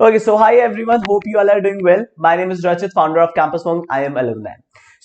Okay, so hi everyone. Hope you all are doing well. My name is Rachit, founder of Campus Monk. I am alumni.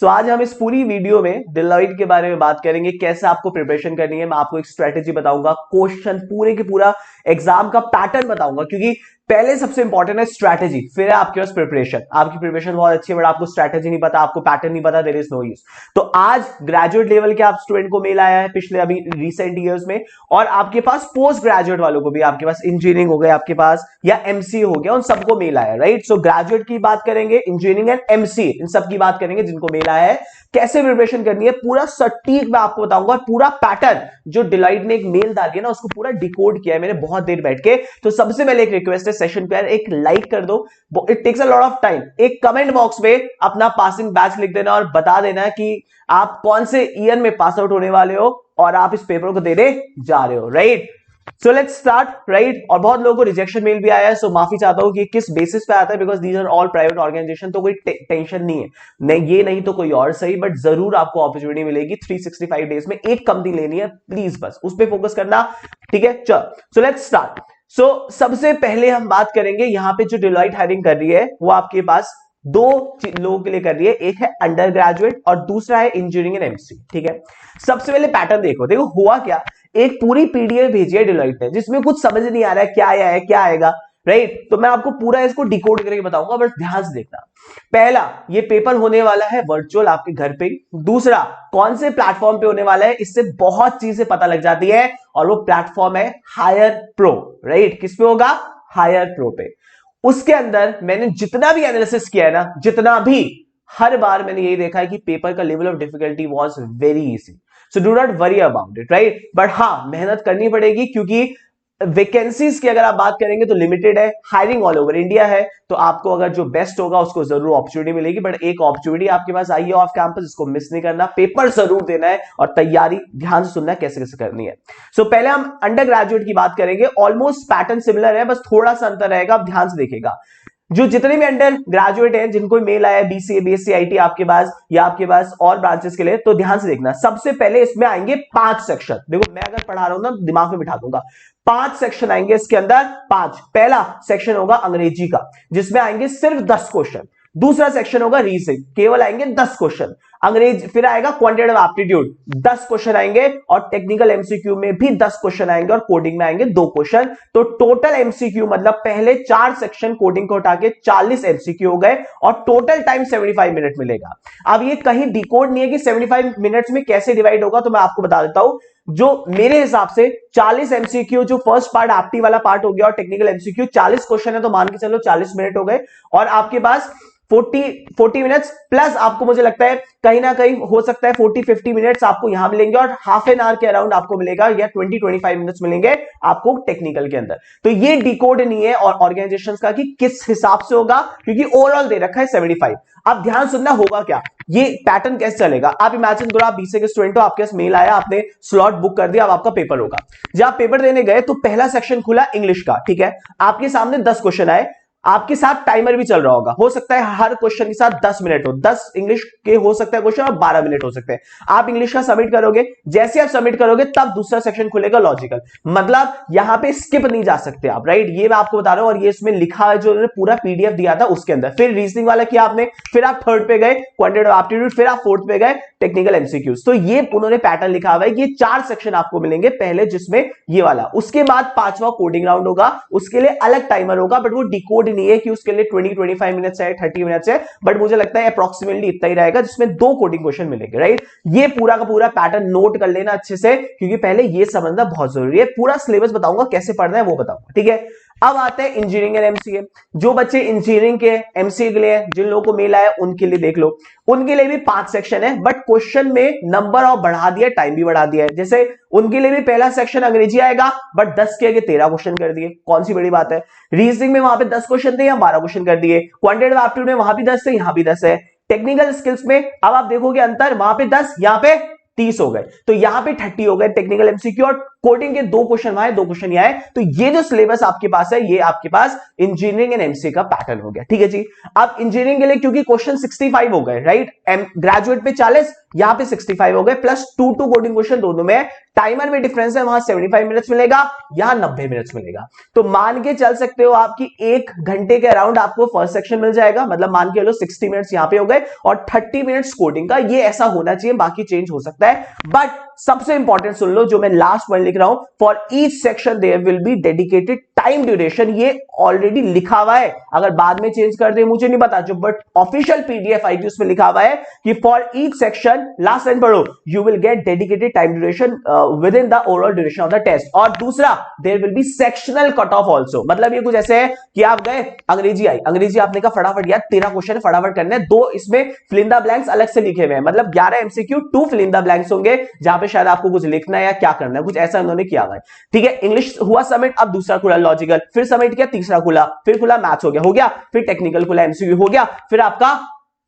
So आज हम इस पूरी video में Deloitte के बारे में बात करेंगे, कैसे आपको प्रिपरेशन करनी है। मैं आपको एक स्ट्रेटेजी बताऊंगा, क्वेश्चन पूरे के पूरा एग्जाम का पैटर्न बताऊंगा, क्योंकि पहले सबसे इंपॉर्टेंट है स्ट्रैटेजी, फिर है आपके पास प्रिपरेशन। आपकी प्रिपरेशन बहुत अच्छी है बट आपको स्ट्रैटेजी नहीं पता, आपको पैटर्न नहीं पता, देयर इज नो यूज। तो आज ग्रेजुएट लेवल के आप स्टूडेंट को मेल आया है पिछले अभी रिसेंट ईयर्स में, और आपके पास पोस्ट ग्रेजुएट वालों को भी, आपके पास इंजीनियरिंग हो गया आपके पास या एमसी हो गया, उन सबको मेल आया है, राइट। सो ग्रेजुएट की बात करेंगे, इंजीनियरिंग एंड एमसी, इन सब की बात करेंगे जिनको मेल आया है। कैसे प्रिपरेशन करनी है पूरा सटीक मैं आपको बताऊंगा, और पूरा पैटर्न जो डिलाइट ने एक मेल डाली है ना, उसको पूरा डिकोड किया है मैंने बहुत देर बैठ के। तो सबसे पहले एक रिक्वेस्ट है, सेशन पे एक लाइक कर दो, it takes a lot of time. एक कमेंट बॉक्स में अपना पासिंग बैच लिख देना और बता देना कि आप कौन से ईयर में पास आउट होने वाले हो और आप इस पेपर को देने जा रहे हो, right. So let's start, right. और बहुत लोगों को रिजेक्शन मेल भी आया है, सो माफी चाहता हूं कि किस बेसिस पे आता है, because these are all private organisation, तो कोई टेंशन नहीं है, नहीं ये नहीं तो कोई और सही, बट जरूर आपको अपॉर्चुनिटी मिलेगी 365 डेज में एक कंपनी लेनी है, प्लीज बस उस पर फोकस करना, ठीक है। चल, सो लेट्स स्टार्ट। सो सबसे पहले हम बात करेंगे, यहां पे जो डिलॉइट हायरिंग कर रही है वो आपके पास दो लोगों के लिए कर रही है, एक है अंडर ग्रेजुएट और दूसरा है इंजीनियरिंग एंड एमसी, ठीक है। सबसे पहले पैटर्न देखो, देखो हुआ क्या, एक पूरी पीडीएफ भेजी है डिलॉइट ने जिसमें कुछ समझ नहीं आ रहा है क्या आया है क्या आएगा, राइट। तो मैं आपको पूरा इसको डिकोड करके बताऊंगा, बस ध्यान से देखना। पहला, ये पेपर होने वाला है वर्चुअल आपके घर पे। दूसरा, कौन से प्लेटफॉर्म पे होने वाला है, इससे बहुत चीजें पता लग जाती है, और वो प्लेटफॉर्म है हायर प्रो, राइट। किस पे होगा? हायर प्रो पे। उसके अंदर मैंने जितना भी एनालिसिस किया है ना, जितना भी, हर बार मैंने यही देखा है कि पेपर का level of difficulty was very easy. So do not worry about it, right. But हाँ, मेहनत करनी पड़ेगी, क्योंकि वैकेंसीज की अगर आप बात करेंगे तो लिमिटेड है, हायरिंग ऑल ओवर इंडिया है, तो आपको अगर जो बेस्ट होगा उसको जरूर अपॉर्चुनिटी मिलेगी। बट एक अपॉर्चुनिटी आपके पास आई है ऑफ कैंपस, इसको मिस नहीं करना, पेपर जरूर देना है और तैयारी ध्यान से सुनना है कैसे कैसे करनी है। सो पहले हम अंडर ग्रेजुएट की बात करेंगे, ऑलमोस्ट पैटर्न सिमिलर है, बस थोड़ा सा अंतर रहेगा, आप ध्यान से देखिएगा। जो जितने भी अंडर ग्रेजुएट हैं जिनको मेल आया है बीसीए बीएससी आईटी आपके पास या आपके पास और ब्रांचेस के लिए, तो ध्यान से देखना। सबसे पहले इसमें आएंगे 5 सेक्शन, देखो मैं अगर पढ़ा रहा हूं ना दिमाग में बिठा दूंगा, 5 सेक्शन आएंगे इसके अंदर, 5। पहला सेक्शन होगा अंग्रेजी का, जिसमें आएंगे सिर्फ 10 क्वेश्चन। दूसरा सेक्शन होगा रीजनिंग, केवल आएंगे 10 क्वेश्चन अंग्रेजी। फिर आएगा क्वांटिटेटिव एप्टीट्यूड, 10 क्वेश्चन आएंगे, और टेक्निकल एमसीक्यू में भी 10 क्वेश्चन आएंगे, और कोडिंग में आएंगे 2 क्वेश्चन। तो टोटल एमसीक्यू मतलब पहले 4 सेक्शन कोडिंग को उठा के 40 एमसीक्यू हो गए, और टोटल टाइम 75 मिनट मिलेगा। अब ये कहीं डिकोड नहीं है कि 75 मिनट्स में कैसे डिवाइड होगा, तो मैं आपको बता देता हूं। जो मेरे हिसाब से 40 एमसीक्यू, जो फर्स्ट पार्ट एप्टी वाला पार्ट हो गया, और टेक्निकल एमसीक्यू 40 क्वेश्चन है, तो मान के चलो 40 मिनट हो गए, और आपके पास 40 मिनट्स प्लस आपको, मुझे लगता है कहीं ना कहीं हो सकता है 40-50 मिनट्स आपको यहां मिलेंगे, और हाफ एन आवर के अराउंड आपको मिलेगा, या 20-25 मिनट्स मिलेंगे आपको टेक्निकल के अंदर। तो ये डिकोड नहीं है और ऑर्गेनाइजेशंस का कि किस हिसाब से होगा, क्योंकि ओवरऑल दे रखा है 75। अब ध्यान सुनना, होगा क्या, ये पैटर्न कैसे चलेगा। आप इमेजिन करो, आप बीसीए के स्टूडेंट हो, आपके पास मेल आया, आपने स्लॉट बुक कर दिया, अब आपका पेपर होगा। जब आप पेपर देने गए तो पहला सेक्शन खुला इंग्लिश का, ठीक है। आपके सामने 10 क्वेश्चन आए, आपके साथ टाइमर भी चल रहा होगा, हो सकता है हर क्वेश्चन के साथ 10 मिनट हो, 10 इंग्लिश के हो सकता है क्वेश्चन, और 12 मिनट हो सकते हैं। आप इंग्लिश का सबमिट करोगे, जैसे आप सबमिट करोगे तब दूसरा सेक्शन खुलेगा लॉजिकल, मतलब यहां पे स्किप नहीं जा सकते आप, राइट। ये मैं आपको बता रहा हूं, और ये इसमें लिखा है, जो उन्होंने पूरा पीडीएफ दिया था उसके अंदर। फिर रीजनिंग वाला किया आपने, फिर आप थर्ड पे गए क्वांटिटेटिव एप्टीट्यूड, फिर आप फोर्थ पे गए टेक्निकल एमसीक्यूज। तो ये उन्होंने पैटर्न लिखा हुआ है, ये 4 सेक्शन आपको मिलेंगे पहले, जिसमें ये वाला, उसके बाद 5वां कोडिंग राउंड होगा, उसके लिए अलग टाइमर होगा, बट वो डिकोड नहीं है कि उसके लिए 20-25 मिनट्स है, 30 मिनट्स है, बट मुझे लगता है अप्रोक्सीमेटली इतना ही रहेगा, जिसमें 2 कोडिंग क्वेश्चन मिलेंगे, राइट। ये पूरा का पूरा पैटर्न नोट कर लेना अच्छे से, क्योंकि पहले ये समझना बहुत जरूरी है। पूरा सिलेबस बताऊंगा, कैसे पढ़ना है वो बताऊंगा, ठीक है। अब आते हैं इंजीनियरिंग एंड एमसीए। जो बच्चे इंजीनियरिंग के एमसीए के लिए, जिन लोगों को मेल आया उनके लिए देख लो, उनके लिए भी 5 सेक्शन है, बट क्वेश्चन में नंबर और बढ़ा दिया, टाइम भी बढ़ा दिया है। जैसे उनके लिए भी पहला सेक्शन अंग्रेजी आएगा, बट 10 के आगे 13 क्वेश्चन कर दिए, कौन सी बड़ी बात है। रीजनिंग में वहां पे 10 क्वेश्चन थे, या 12 क्वेश्चन कर दिए। क्वांटिटेटिव एप्टीट्यूड में वहां भी 10 थे, यहां भी 10 है। टेक्निकल स्किल्स में अब आप देखोगे अंतर, वहां पे 10, यहां पे 30 हो गए, तो यहां पे 30 हो गए टेक्निकल एमसीक्यू, और कोडिंग के 2 क्वेश्चन वहां है, 2 क्वेश्चन यहाँ है। तो ये जो सिलेबस आपके पास है, ये आपके पास इंजीनियरिंग एंड एमसीए का पैटर्न हो गया। ठीक है जी। अब इंजीनियरिंग के लिए क्योंकि क्वेश्चन 65 हो गए, राइट, ग्रेजुएट पे 40, यहां पे 65 हो गए, प्लस 2 कोडिंग क्वेश्चन दोनों में। टाइमर में डिफरेंस है, वहां 75 मिनट्स मिलेगा, यहां 90 मिनट्स मिलेगा। तो मान के चल सकते हो आपकी 1 घंटे के अराउंड आपको फर्स्ट सेक्शन मिल जाएगा, मतलब मान के लो 60 मिनट्स यहां पे हो गए और 30 मिनट्स कोडिंग का। ये ऐसा होना चाहिए, बाकी चेंज हो सकता है। बट सबसे इंपॉर्टेंट सुन लो, जो मैं लास्ट पॉइंट लिख रहा हूं, for each section there will be dedicated time duration. ये ऑलरेडी लिखा हुआ है, अगर बाद में चेंज कर दे मुझे नहीं पता, जो बट ऑफिशियल पीडीएफ आएगी उसमें लिखा हुआ है कि for each section, last line पढ़ो, you will get dedicated time duration within the overall duration of the test. और दूसरा, there will be sectional cut off also. मतलब ये कुछ ऐसे है कि आप गए, अंग्रेजी आई, अंग्रेजी आपने कहा फटाफट यार 13 क्वेश्चन फटाफट करने हैं, 2 इसमें फिल इन द ब्लैंक्स अलग से लिखे हुए हैं, मतलब 11 MCQ, 2 fill in the blanks होंगे, जहां पे शायद आपको कुछ लिखना है या क्या करना है, कुछ ऐसा उन्होंने किया हुआ है। ठीक है, इंग्लिश हुआ सबमिट, अब दूसरा खुला लॉजिकल, फिर सबमिट किया, तीसरा खुला, फिर खुला मैथ्स हो गया, फिर टेक्निकल खुला एमसीक्यू हो गया, फिर आपका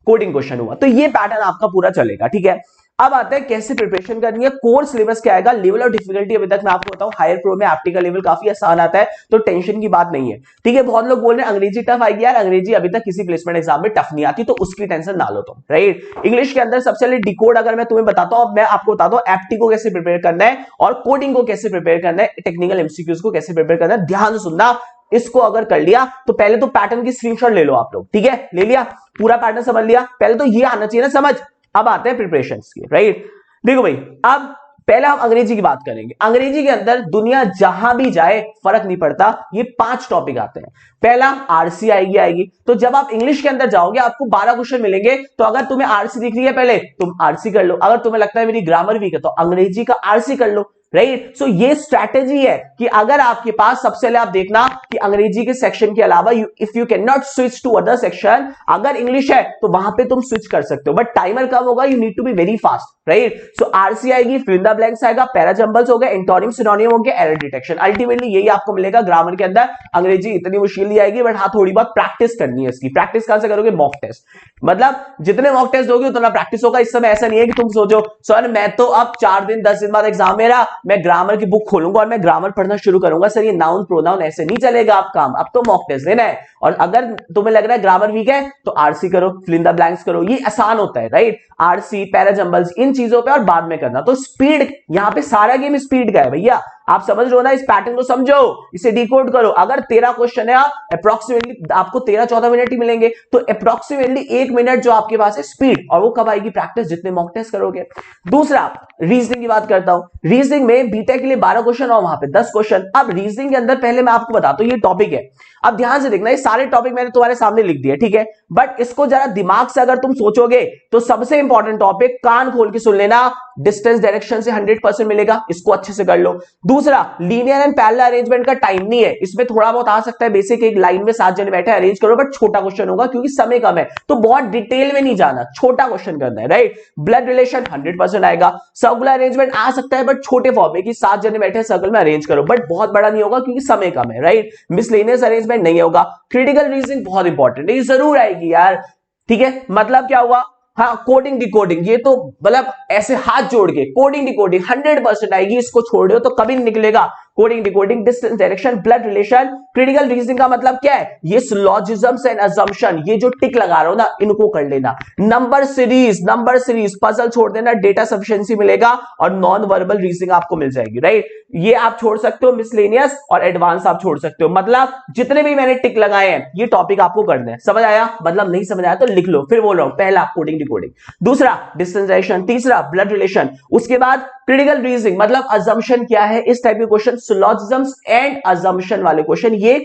कोडिंग क्वेश्चन हुआ। तो ये पैटर्न आपका पूरा चलेगा। ठीक है, अब आता है कैसे प्रिपरेशन करनी है। कोर सिलेबस क्या आएगा, लेवल ऑफ डिफिकल्टी अभी तक मैं आपको बताऊं, हायर प्रो में एप्टी का लेवल काफी आसान आता है, तो टेंशन की बात नहीं है। ठीक है, बहुत लोग बोल रहे हैं अंग्रेजी टफ आएगी, यार अंग्रेजी अभी तक किसी प्लेसमेंट एग्जाम में टफ नहीं आती, तो उसकी टेंशन ना लो तुम, राइट। इंग्लिश के अंदर सबसे पहले डिकोड अगर मैं तुम्हें बताता हूं, मैं आपको बताता हूं एप्टी को कैसे प्रिपेयर करना है और कोडिंग को कैसे प्रिपेयर करना है, टेक्निकल एमसीक्यूज को कैसे प्रिपेयर करना है। ध्यान से सुनना, इसको अगर कर लिया तो पहले तो पैटर्न की स्क्रीनशॉट ले लो आप लोग। ठीक है, ले लिया, पूरा पैटर्न समझ लिया, पहले तो ये आना चाहिए ना समझ। अब आते हैं प्रिपरेशन की, राइट। देखो भाई, अब पहला हम अंग्रेजी की बात करेंगे। अंग्रेजी के अंदर दुनिया जहां भी जाए फर्क नहीं पड़ता, ये 5 टॉपिक आते हैं। पहला आरसी आएगी। तो जब आप इंग्लिश के अंदर जाओगे आपको 12 क्वेश्चन मिलेंगे, तो अगर तुम्हें आरसी दिख रही है पहले तुम आरसी कर लो, अगर तुम्हें लगता है मेरी ग्रामर वीक है तो अंग्रेजी का आरसी कर लो, राइट। सो ये स्ट्रैटेजी है कि अगर आपके पास, सबसे पहले आप देखना कि अंग्रेजी के सेक्शन के अलावा if you can not switch to other section, अगर इंग्लिश है तो वहां पे तुम स्विच कर सकते हो, बट टाइमर कम होगा, you need to be very fast, right. So RC आएगी, फिल इन द ब्लैंक्स आएगा, पैराजंबल्स हो गए, एंटोनिम सिनोनिम हो गए, एरर डिटेक्शन। अल्टीमेटली यही आपको मिलेगा ग्रामर के अंदर। अंग्रेजी इतनी मुश्किल नहीं आएगी, बट हाँ थोड़ी बहुत प्रैक्टिस करनी है इसकी। प्रैक्टिस कहां से करोगे, मॉक टेस्ट, मतलब जितने मॉक टेस्ट दोगे उतना प्रैक्टिस होगा। इस समय ऐसा नहीं है कि तुम सोचो सर मैं तो अब 4 दिन 10 दिन बाद एग्जाम मेरा, मैं ग्रामर की बुक खोलूंगा और मैं ग्रामर पढ़ना शुरू करूंगा। सर ये नाउन प्रोनाउन ऐसे नहीं चलेगा आप काम, अब तो मॉक टेस्ट देना है। और अगर तुम्हें लग रहा है ग्रामर वीक है तो आरसी करो, फिल इन द ब्लैंक्स करो, ये आसान होता है, राइट। आरसी, पैराजंबल्स, इन चीजों पे और बाद में करना। तो स्पीड, यहां पे सारा गेम स्पीड का है भैया, आप समझ रहे हो ना, इस पैटर्न को समझो, इसे डिकोड करो। अगर 13 क्वेश्चन है, आप अप्रोक्सीमेटली आपको 13-14 मिनट ही मिलेंगे, तो अप्रोक्सीमेटली 1 मिनट जो आपके पास है स्पीड, और वो कब आएगी, प्रैक्टिस, जितने मॉक टेस्ट करोगे। दूसरा, रीजनिंग की बात करता हूं। रीजनिंग में बीटेक के लिए 12 क्वेश्चन और वहां पे 10 क्वेश्चन। अब रीजनिंग के अंदर पहले मैं आपको बताता हूं, ये टॉपिक है, अब ध्यान से देखना, ये सारे टॉपिक मैंने तुम्हारे सामने लिख दिए, ठीक है, बट इसको जरा दिमाग से अगर तुम सोचोगे तो सबसे इंपॉर्टेंट टॉपिक, कान खोल के सुन लेना, डिस्टेंस डायरेक्शन से 100% मिलेगा, इसको अच्छे से कर लो। दूसरा, लीनियर एंड पैरेलल अरेंजमेंट का टाइम नहीं है, इसमें थोड़ा बहुत आ सकता है बेसिक, एक लाइन में 7 जने बैठे अरेंज करो, बट छोटा क्वेश्चन होगा क्योंकि समय कम है, तो बहुत डिटेल में नहीं जाना, छोटा क्वेश्चन करना है, राइट। ब्लड रिलेशन 100% आएगा। सर्कुलर अरेंजमेंट आ सकता है बट छोटे फॉर्म में कि 7 जने बैठे सर्कल में अरेंज करो, बट बहुत बड़ा नहीं होगा क्योंकि समय कम है, राइट। मिसलेनियस अरेंजमेंट नहीं होगा। क्रिटिकल रीजनिंग बहुत इंपॉर्टेंट है, ये जरूर आएगी यार, ठीक है। मतलब क्या हुआ, हाँ कोडिंग डिकोडिंग, ये तो मतलब ऐसे हाथ जोड़ के कोडिंग डिकोडिंग 100% आएगी, इसको छोड़ दो तो कभी नहीं निकलेगा। Coding decoding, distance direction, blood relation. Critical reasoning का मतलब क्या है, ये सिलोजिज्म्स एंड अजम्पशन, ये जो टिक लगा रहा हो ना, इनको कर लेना। नंबर सीरीज पजल छोड़ देना, डेटा सफिशिएंसी मिलेगा और नॉन वर्बल रीजनिंग आपको मिल जाएगी, राइट। ये आप छोड़ सकते हो, मिसलेनियस और एडवांस आप छोड़ सकते हो। मतलब जितने भी मैंने टिक लगाए हैं ये टॉपिक आपको करने हैं। समझ आया, मतलब नहीं समझ आया तो लिख लो, फिर बोल रहा हूं, पहला कोडिंग डिकोडिंग, दूसरा डिस्टेंस डायरेक्शन, तीसरा ब्लड रिलेशन, उसके बाद क्रिटिकल रीजनिंग मतलब अजम्पशन क्या है, इस टाइप के क्वेश्चन, सिलोजिज्म्स एंड अजम्पशन वाले क्वेश्चन, ये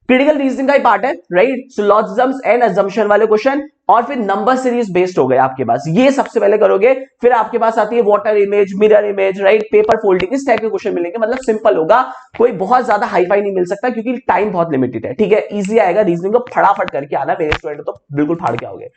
क्रिटिकल रीजनिंग का ही पार्ट है, राइट। सिलोजिज्म्स एंड अजम्पशन वाले क्वेश्चन, और फिर नंबर सीरीज बेस्ड हो गए आपके पास, ये सबसे पहले करोगे। फिर आपके पास आती है water image, mirror image, right, paper folding, इस टाइप के क्वेश्चन मिलेंगे। मतलब सिंपल होगा, कोई बहुत ज्यादा हाईफाई नहीं मिल सकता क्योंकि टाइम बहुत लिमिटेड है, ठीक है। इजी आएगा, रीजनिंग को फटाफट करके आना, मेरे स्टूडेंट तो बिल्कुल फाड़ के आओगे,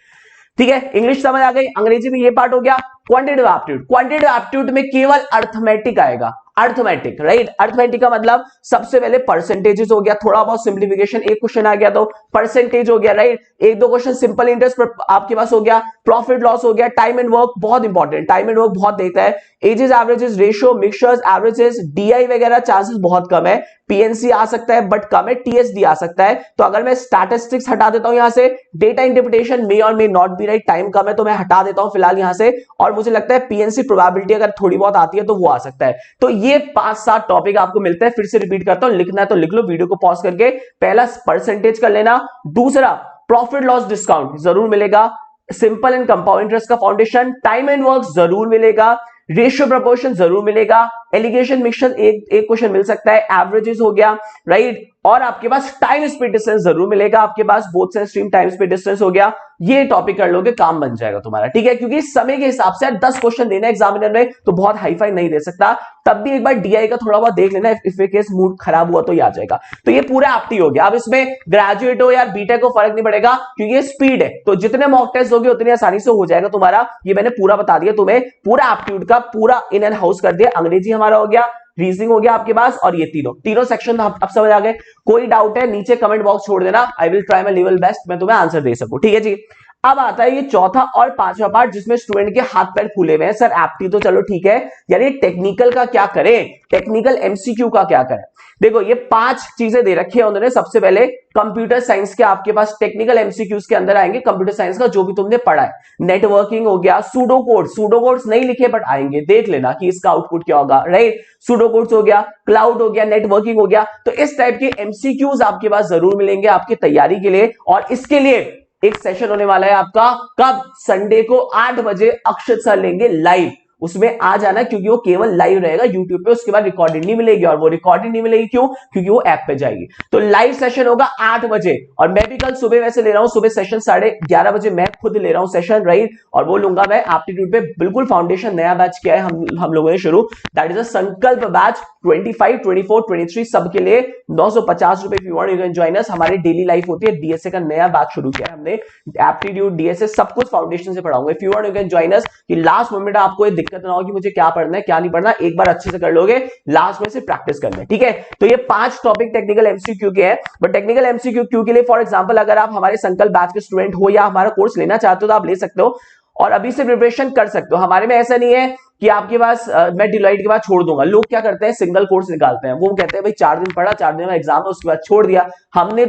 ठीक है। इंग्लिश समझ आ गई, अंग्रेजी में ये पार्ट हो गया। क्वांटिटेटिव एप्टीट्यूड में केवल अर्थमेटिक आएगा, अर्थमेटिक, राइट। अर्थमेटिक का मतलब सबसे पहले परसेंटेजेस हो गया, थोड़ा बहुत सिंप्लीफिकेशन, एक क्वेश्चन आ गया तो परसेंटेज हो गया, राइट। एक दो क्वेश्चन सिंपल इंटरेस्ट आपके पास हो गया, प्रॉफिट लॉस हो गया, टाइम एंड वर्क बहुत इंपॉर्टेंट, टाइम एंड वर्क बहुत देखता है, ages averages ratio mixtures averages, DI वगैरह चांसेस बहुत कम है, पीएनसी आ सकता है बट कम है, टीएसडी आ सकता है। तो अगर मैं स्टैटिस्टिक्स हटा देता हूं यहां से, data interpretation may or may not be right, time कम है तो मैं हटा देता हूं फिलहाल यहां से, और मुझे लगता है पीएनसी प्रोबेबिलिटी अगर थोड़ी बहुत आती है तो वो आ सकता है। तो ये 5-7 टॉपिक आपको मिलते हैं, फिर से रिपीट करता हूं, लिखना है तो लिख लो, वीडियो को पॉज करके। पहला परसेंटेज कर लेना, दूसरा प्रॉफिट लॉस डिस्काउंट जरूर मिलेगा, सिंपल एंड कंपाउंड इंटरेस्ट का फाउंडेशन, टाइम एंड वर्क जरूर मिलेगा, रेशियो प्रोपोर्शन जरूर मिलेगा, एलिगेशन मिक्सचर एक क्वेश्चन मिल सकता है, एवरेजेस हो गया, राइट। और आपके पास टाइम स्पीड डिस्टेंस जरूर मिलेगा, आपके पास both side stream time speed distance हो गया। ये टॉपिक कर लोगे, काम बन जाएगा तुम्हारा, ठीक है। क्योंकि समय के हिसाब से 10 क्वेश्चन देना एग्जामिनर में तो बहुत हाई फाई नहीं दे सकता, तब भी एक बार डीआई का थोड़ा बहुत देख लेना, इफ केस मूड खराब हुआ तो ये आ जाएगा। तो ये पूरा एप्टी हो गया। अब इसमें ग्रेजुएट हो या बीटेक को फर्क नहीं पड़ेगा, क्योंकि ये स्पीड है, तो जितने मॉक टेस्ट होगे उतनी आसानी से हो जाएगा तुम्हारा। ये मैंने पूरा बता दिया तुम्हें, पूरा एप्टीट्यूड का पूरा इन एंड हाउस कर दिया। अंग्रेजी हमारा हो गया, रीजनिंग हो गया आपके पास, और ये तीनों सेक्शन अब समझ आ गए। कोई डाउट है नीचे कमेंट बॉक्स छोड़ देना, I will try my level best, मैं तुम्हें आंसर दे सकूं, ठीक है जी। अब आता है ये चौथा और पांचवा पार्ट, जिसमें स्टूडेंट के हाथ पैर फूले हुए हैं, सर एप्टी तो चलो ठीक है, यानी टेक्निकल का क्या करें, टेक्निकल एमसीक्यू का क्या करें। देखो ये 5 चीजें दे रखी है उन्होंने। सबसे पहले कंप्यूटर साइंस के आपके पास टेक्निकल एमसीक्यूज के अंदर आएंगे, कंप्यूटर साइंस का जो भी तुमने पढ़ा है, नेटवर्किंग हो गया, सूडो कोड्स नहीं लिखे बट आएंगे, देख लेना कि इसका आउटपुट क्या होगा, राइट। सूडो कोड्स हो गया, क्लाउड हो गया, नेटवर्किंग हो गया। तो इस टाइप के एमसीक्यूज आपके पास जरूर मिलेंगे आपकी तैयारी के लिए। और इसके लिए एक सेशन होने वाला है आपका, कब, संडे को 8 बजे अक्षत सर लेंगे लाइव, उसमें आ जाना, क्योंकि वो केवल लाइव रहेगा यूट्यूब पे, उसके बाद रिकॉर्डिंग नहीं मिलेगी। और वो रिकॉर्डिंग नहीं मिलेगी क्यों, क्योंकि वो ऐप पे जाएगी। तो लाइव सेशन होगा 8 बजे, और मैं भी कल सुबह वैसे ले रहा हूं, सुबह सेशन 11:30 बजे मैं खुद ले रहा हूं सेशन, राइट। और वो लूंगा मैं एप्टीट्यूड पे, बिल्कुल फाउंडेशन नया बैच किया है हम लोगों ने शुरू, दैट इज अ संकल्प बैच 25, 24, 23 सबके लिए 950 रुपए। If you want you can join अस। हमारी डेली लाइफ होती है, डीएसए का नया बैच शुरू किया है हमने, एप्टीट्यूड डीएसए सब कुछ फाउंडेशन से पढ़ाऊंगा। If you want you can join अस, कि लास्ट मोमेंट आपको ये दिक्कत ना हो कि मुझे क्या पढ़ना है क्या नहीं पढ़ना, एक बार अच्छे से कर लोगे, लास्ट में से प्रैक्टिस करना है, ठीक है। तो ये 5 टॉपिक टेक्निकल एमसीक्यू के हैं। बट टेक्निकल एमसीक्यू के लिए फॉर एग्जांपल अगर आप हमारे संकल्प बैच के स्टूडेंट हो या हमारा कोर्स लेना चाहते हो तो आप ले सकते हो, और अभी से प्रिपरेशन कर सकते हो। हमारे में ऐसा नहीं है कि आपके पास मैं डिलाइट के बाद छोड़ दूंगा। लोग क्या करते हैं, सिंगल कोर्स निकालते हैं, वो कहते हैं भाई 4 दिन पढ़ा, 4 दिन में एग्जाम है, उसके बाद छोड़ दिया। हमने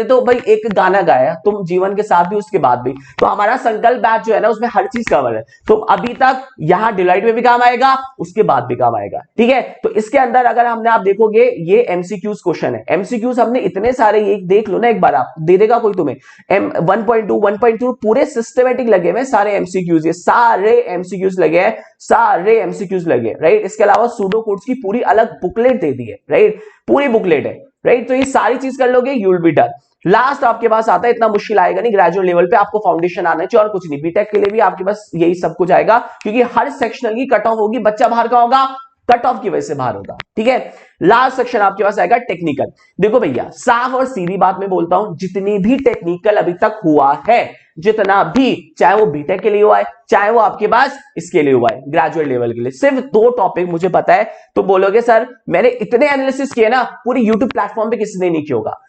तो भाई एक गाना गाया, तुम जीवन के साथ भी उसके बाद भी। तो हमारा संकल्प बैच जो है ना, उसमें हर चीज कवर है। तो अभी तक यहाँ डिलाइट में भी काम आएगा, उसके बाद भी काम आएगा, ठीक है। तो इसके अंदर अगर हमने, आप देखोगे ये एमसीक्यूज क्वेश्चन है, एमसीक्यूज हमने इतने सारे, ये देख लो ना एक बार, आप दे देगा कोई तुम्हें 1.2 1.2 पूरे सिस्टमेटिक लगे हुए सारे एमसीक्यूज, ये सारे एमसीक्यूज लगे हैं, सारे एमसीक्यूज लगे, राइट। इसके अलावा सूडो कोड्स की पूरी अलग बुकलेट दे दी है, राइट, पूरी बुकलेट है, राइट। तो ये सारी चीज कर लोगे, you will be done. Last आपके पास आता है, इतना मुश्किल आएगा नहीं, ग्रेजुएट लेवल पे आपको फाउंडेशन आना चाहिए और कुछ नहीं। बीटेक के लिए भी आपके पास यही सब कुछ आएगा, क्योंकि हर सेक्शनल की कट ऑफ होगी, बच्चा बाहर का होगा, कट ऑफ की वजह से बाहर होगा, ठीक है। लास्ट सेक्शन आपके पास आएगा टेक्निकल। देखो भैया साफ और सीधी बात में बोलता हूं, जितनी भी टेक्निकल अभी तक हुआ है, जितना भी, चाहे वो बीटेक के लिए हुआ है, चाहे वो आपके पास इसके लिए हुआ है ग्रेजुएट लेवल के लिए, सिर्फ 2 टॉपिक मुझे पता है। तो बोलोगे सर मैंने इतने एनालिसिस किए ना, पूरी यूट्यूब प्लेटफॉर्म पे किसी ने नहीं किया होगा,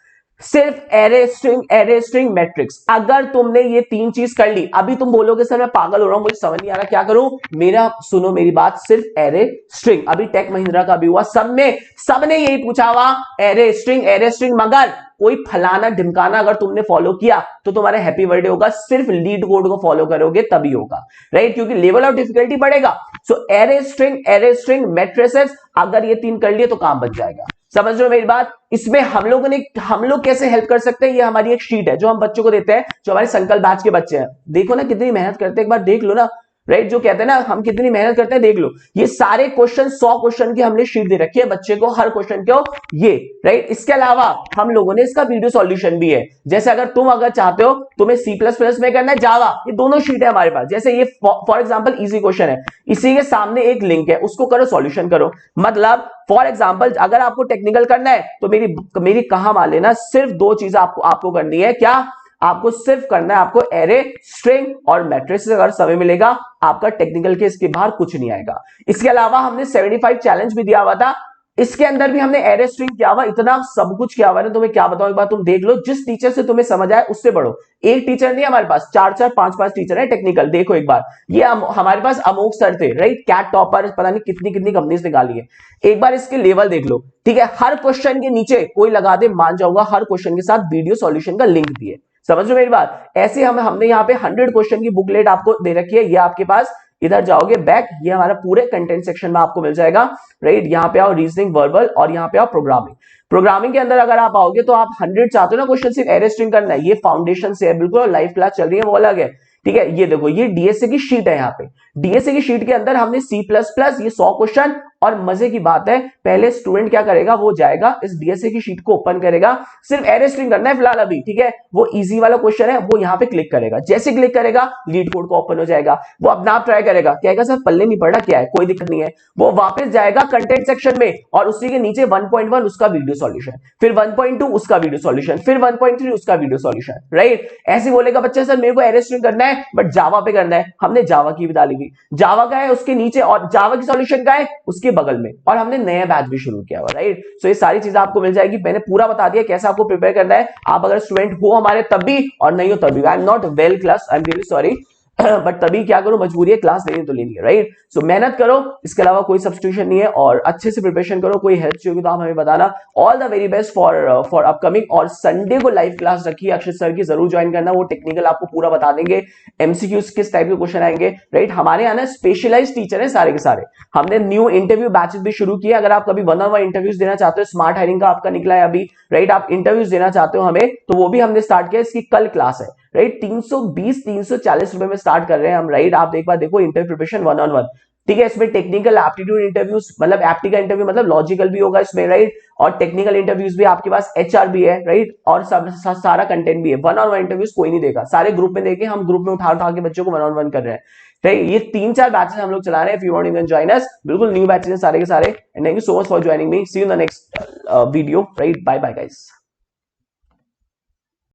सिर्फ एरे स्ट्रिंग मैट्रिक्स। अगर तुमने ये 3 चीज कर ली, अभी तुम बोलोगे सर मैं पागल हो रहा हूं, मुझे समझ नहीं आ रहा क्या करूं, मेरा सुनो मेरी बात, सिर्फ एरे स्ट्रिंग। अभी टेक महिंद्रा का भी हुआ, सबने यही पूछा हुआ, एरे स्ट्रिंग, मगर कोई फलाना ढिमकाना अगर तुमने फॉलो किया तो तुम्हारे हैप्पी बर्थडे होगा, सिर्फ लीड कोड को फॉलो करोगे तभी होगा, राइट, क्योंकि लेवल ऑफ डिफिकल्टी बढ़ेगा। सो एरे स्ट्रिंग मैट्रिसेस, अगर ये 3 कर लिए तो काम बन जाएगा। समझ रहे हो मेरी बात। इसमें हम लोग कैसे हेल्प कर सकते हैं, ये हमारी एक शीट है जो हम बच्चों को देते हैं, जो हमारे संकल्प बैच के बच्चे हैं। देखो ना कितनी मेहनत करते हैं, एक बार देख लो ना, राइट। जो कहते हैं ना हम कितनी मेहनत करते हैं, देख लो, ये सारे क्वेश्चन 100 क्वेश्चन की हमने शीट दे रखी है बच्चे को, हर क्वेश्चन को ये, राइट। इसके अलावा हम लोगों ने इसका वीडियो सॉल्यूशन भी है, जैसे अगर तुम चाहते हो तुम्हें C++ में करना है, जावा, ये दोनों शीट है हमारे पास। जैसे ये फॉर एग्जांपल इजी क्वेश्चन है, इसी के सामने एक लिंक है, उसको करो, सॉल्यूशन करो। मतलब फॉर एग्जांपल अगर आपको टेक्निकल करना है तो मेरी कहा मान लेना, सिर्फ 2 चीजें आपको करनी है, क्या, आपको सिर्फ करना है, आपको एरे, स्ट्रिंग और मैट्रिक्स। अगर समय मिलेगा आपका टेक्निकल के इसके बाहर कुछ नहीं आएगा। इसके अलावा हमने 75 चैलेंज भी दिया हुआ था, इसके अंदर भी हमने एरे स्ट्रिंग किया हुआ, इतना सब कुछ किया हुआ है। तुम्हें क्या बताऊं, एक बार तुम देख लो, जिस टीचर से तुम्हें समझ आए उससे बढ़ो। एक टीचर नहीं हमारे पास, 4-4 5-5 टीचर है टेक्निकल। देखो एक बार, ये हमारे पास अमोक सर थे, राइट, कैट टॉपर, पता नहीं कितनी कितनी कंपनीज निकाली है। एक बार इसके लेवल देख लो, ठीक है। हर क्वेश्चन के नीचे कोई लगा दे, मान जाऊंगा, हर क्वेश्चन के साथ वीडियो सॉल्यूशन का लिंक भी है। समझ लो मेरी बात। ऐसे हमने यहाँ पे 100 क्वेश्चन की बुकलेट आपको दे रखी है, ये आपके पास, इधर जाओगे बैक, ये हमारा पूरे कंटेंट सेक्शन में आपको मिल जाएगा, राइट। यहाँ पे आओ रीजनिंग, वर्बल, और यहाँ पे आओ प्रोग्रामिंग। प्रोग्रामिंग के अंदर अगर आप आओगे तो आप 100 चाहते हो ना क्वेश्चन सिर्फ एरे स्ट्रिंग करना है, ये फाउंडेशन से है बिल्कुल, लाइव क्लास चल रही है वो अलग है, ठीक है। ये देखो, ये डीएसए की शीट है। यहाँ पे डीएसए की शीट के अंदर हमने C++, ये 100 क्वेश्चन, और मजे की बात है, पहले स्टूडेंट क्या करेगा, वो जाएगा इस डीएसए की शीट को ओपन करेगा, सिर्फ एरे स्ट्रिंग करना है फिलहाल अभी, ठीक है। वो इजी वाला क्वेश्चन है, वो यहाँ पे क्लिक करेगा, जैसे क्लिक करेगा लीड कोड को ओपन हो जाएगा, वो अपना आप ट्राई करेगा, कहेगा सर पल्ले नहीं पड़ रहा, क्या है, कोई दिक्कत नहीं है, वो वापस जाएगा कंटेंट सेक्शन में, और उसी के नीचे 1.1 उसका वीडियो सॉल्यूशन, फिर 1.2 उसका वीडियो सॉल्यूशन, फिर 1.3 उसका वीडियो सॉल्यूशन, राइट। ऐसे बोलेगा बच्चा सर मेरे को एरे स्ट्रिंग करना है बट जावा पे करना है, हमने जावा की भी डाली हुई, जावा का है उसके नीचे, और जावा की सॉल्यूशन का है उसके बगल में, और हमने नया बैच भी शुरू किया हुआ, राइट। सो ये सारी चीजें आपको मिल जाएगी, मैंने पूरा बता दिया कैसे आपको प्रिपेयर करना है। आप अगर स्टूडेंट हो हमारे तब भी, और नहीं हो तब भी, I am not well class, I am really sorry, but तभी क्या करो, मजबूरी है, क्लास लेनी तो लेनी है, राइट। सो मेहनत करो, इसके अलावा कोई सब्स्टिट्यूशन नहीं है, और अच्छे से प्रिपरेशन करो। कोई हेल्प चाहिए तो आप हमें बताना। All the very best for upcoming. और संडे को लाइव क्लास रखिए अक्षित सर की, जरूर ज्वाइन करना, वो टेक्निकल आपको पूरा बता देंगे, एमसीक्यूज किस टाइप के क्वेश्चन आएंगे, राइट। हमारे यहाँ ना स्पेशलाइज्ड टीचर है सारे के सारे। हमने न्यू इंटरव्यू बैचेस भी शुरू किए, अगर आप कभी 1-on-1 इंटरव्यूज देना चाहते हो, स्मार्ट हायरिंग का आपका निकला है अभी, राइट, आप इंटरव्यूज देना चाहते हो हमें, तो वो भी हमने स्टार्ट किया, इसकी कल क्लास है, राइट। 320-340 रुपए में स्टार्ट कर रहे हैं हम, राइट। आप एक बार देखो, इंटरव्यू प्रिपरेशन 1-on-1, ठीक है। इसमें टेक्निकल एप्टीट्यूड इंटरव्यूज, मतलब एप्टी का इंटरव्यू मतलब लॉजिकल भी होगा इसमें, राइट, और टेक्निकल इंटरव्यूज भी, आपके पास एचआर भी है, राइट, और सारा कंटेंट भी है। 1-on-1 इंटरव्यूज कोई नहीं देगा, सारे ग्रुप में देंगे, हम ग्रुप में उठा उठा के बच्चों को 1-on-1 कर रहे हैं, राइट। ये 3-4 बैचेस हम लोग चला रहे हैं, if you want you can join us, बिल्कुल न्यू बैचेस हैं सारे के सारे। And thank you so much for joining me, see you in the next video, right, bye bye guys.